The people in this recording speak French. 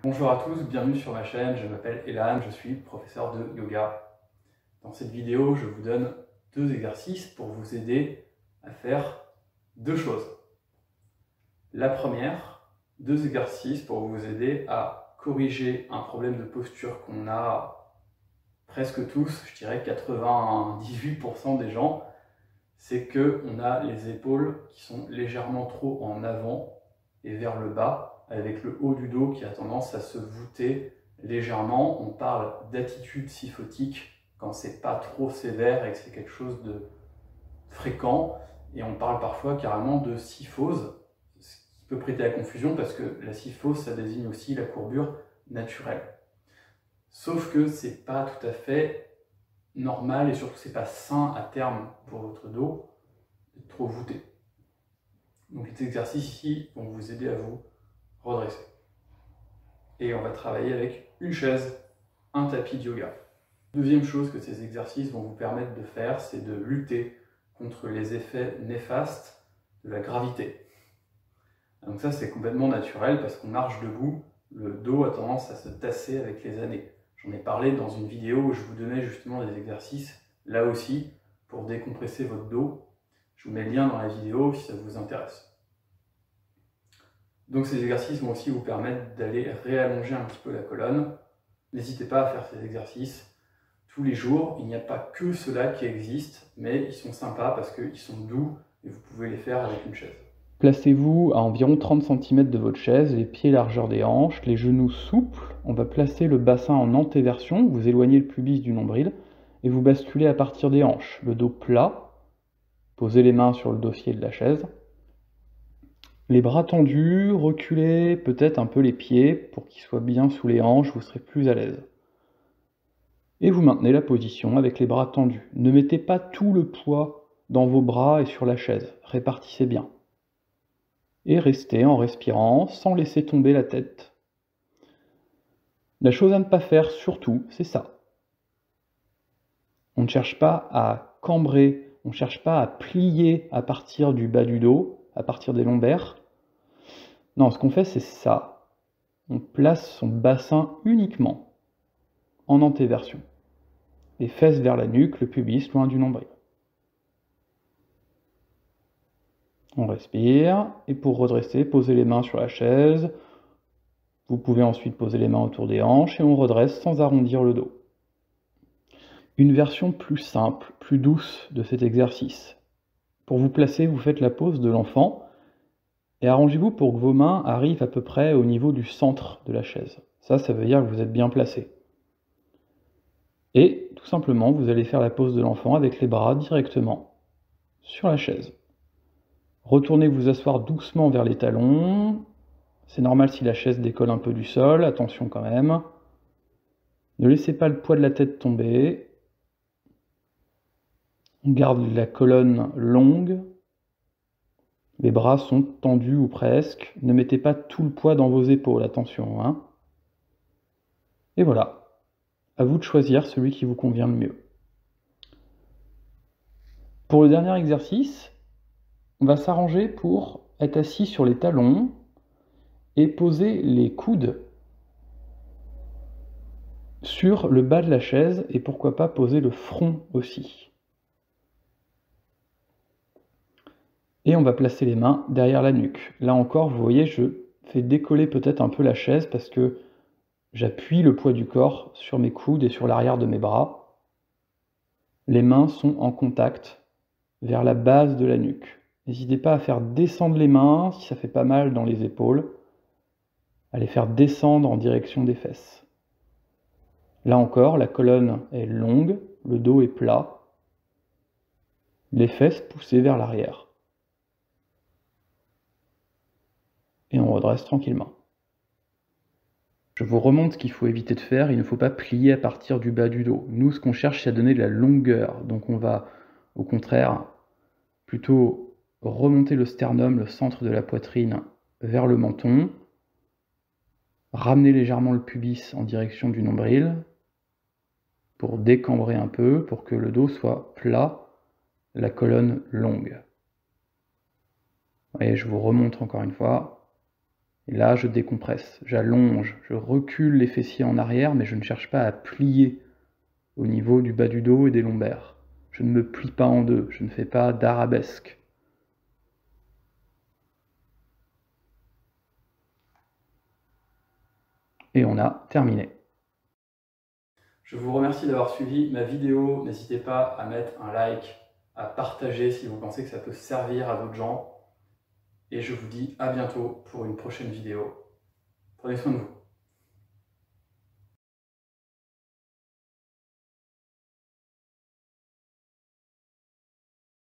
Bonjour à tous, bienvenue sur ma chaîne, je m'appelle Elan, je suis professeur de yoga. Dans cette vidéo, je vous donne deux exercices pour vous aider à faire deux choses. La première, deux exercices pour vous aider à corriger un problème de posture qu'on a presque tous, je dirais 98% des gens, c'est qu'on a les épaules qui sont légèrement trop en avant et vers le bas, avec le haut du dos qui a tendance à se voûter légèrement. On parle d'attitude syphotique quand c'est pas trop sévère et que c'est quelque chose de fréquent. Et on parle parfois carrément de syphose, ce qui peut prêter à confusion parce que la syphose, ça désigne aussi la courbure naturelle. Sauf que c'est pas tout à fait normal et surtout c'est pas sain à terme pour votre dos de trop voûter. Donc les exercices ici vont vous aider à vous redresser. Et on va travailler avec une chaise, un tapis de yoga. Deuxième chose que ces exercices vont vous permettre de faire, c'est de lutter contre les effets néfastes de la gravité. Donc ça, c'est complètement naturel parce qu'on marche debout, le dos a tendance à se tasser avec les années. J'en ai parlé dans une vidéo où je vous donnais justement des exercices, là aussi, pour décompresser votre dos. Je vous mets le lien dans la vidéo si ça vous intéresse. Donc ces exercices vont aussi vous permettre d'aller réallonger un petit peu la colonne. N'hésitez pas à faire ces exercices tous les jours. Il n'y a pas que ceux-là qui existent, mais ils sont sympas parce qu'ils sont doux et vous pouvez les faire avec une chaise. Placez-vous à environ 30 cm de votre chaise, les pieds largeur des hanches, les genoux souples. On va placer le bassin en antéversion, vous éloignez le pubis du nombril et vous basculez à partir des hanches. Le dos plat, posez les mains sur le dossier de la chaise. Les bras tendus, reculez peut-être un peu les pieds pour qu'ils soient bien sous les hanches, vous serez plus à l'aise. Et vous maintenez la position avec les bras tendus. Ne mettez pas tout le poids dans vos bras et sur la chaise, répartissez bien. Et restez en respirant sans laisser tomber la tête. La chose à ne pas faire surtout, c'est ça. On ne cherche pas à cambrer, on ne cherche pas à plier à partir du bas du dos, à partir des lombaires. Non, ce qu'on fait, c'est ça. On place son bassin uniquement en antéversion. Les fesses vers la nuque, le pubis loin du nombril. On respire, et pour redresser, posez les mains sur la chaise. Vous pouvez ensuite poser les mains autour des hanches et on redresse sans arrondir le dos. Une version plus simple, plus douce de cet exercice. Pour vous placer, vous faites la pose de l'enfant et arrangez-vous pour que vos mains arrivent à peu près au niveau du centre de la chaise. Ça veut dire que vous êtes bien placé. Et tout simplement, vous allez faire la pose de l'enfant avec les bras directement sur la chaise. Retournez vous asseoir doucement vers les talons. C'est normal si la chaise décolle un peu du sol, attention quand même. Ne laissez pas le poids de la tête tomber. On garde la colonne longue. Les bras sont tendus ou presque. Ne mettez pas tout le poids dans vos épaules, attention. Hein. Et voilà. À vous de choisir celui qui vous convient le mieux. Pour le dernier exercice, on va s'arranger pour être assis sur les talons et poser les coudes sur le bas de la chaise et pourquoi pas poser le front aussi. Et on va placer les mains derrière la nuque. Là encore, vous voyez, je fais décoller peut-être un peu la chaise parce que j'appuie le poids du corps sur mes coudes et sur l'arrière de mes bras. Les mains sont en contact vers la base de la nuque. N'hésitez pas à faire descendre les mains si ça fait pas mal dans les épaules. À les faire descendre en direction des fesses. Là encore, la colonne est longue, le dos est plat. Les fesses poussées vers l'arrière. Et on redresse tranquillement. Je vous remontre ce qu'il faut éviter de faire, il ne faut pas plier à partir du bas du dos. Nous, ce qu'on cherche, c'est à donner de la longueur. Donc on va, au contraire, plutôt remonter le sternum, le centre de la poitrine, vers le menton, ramener légèrement le pubis en direction du nombril, pour décambrer un peu, pour que le dos soit plat, la colonne longue. Et je vous remontre encore une fois. Et là, je décompresse, j'allonge, je recule les fessiers en arrière, mais je ne cherche pas à plier au niveau du bas du dos et des lombaires. Je ne me plie pas en deux, je ne fais pas d'arabesque. Et on a terminé. Je vous remercie d'avoir suivi ma vidéo. N'hésitez pas à mettre un like, à partager si vous pensez que ça peut servir à d'autres gens. Et je vous dis à bientôt pour une prochaine vidéo. Prenez soin de vous.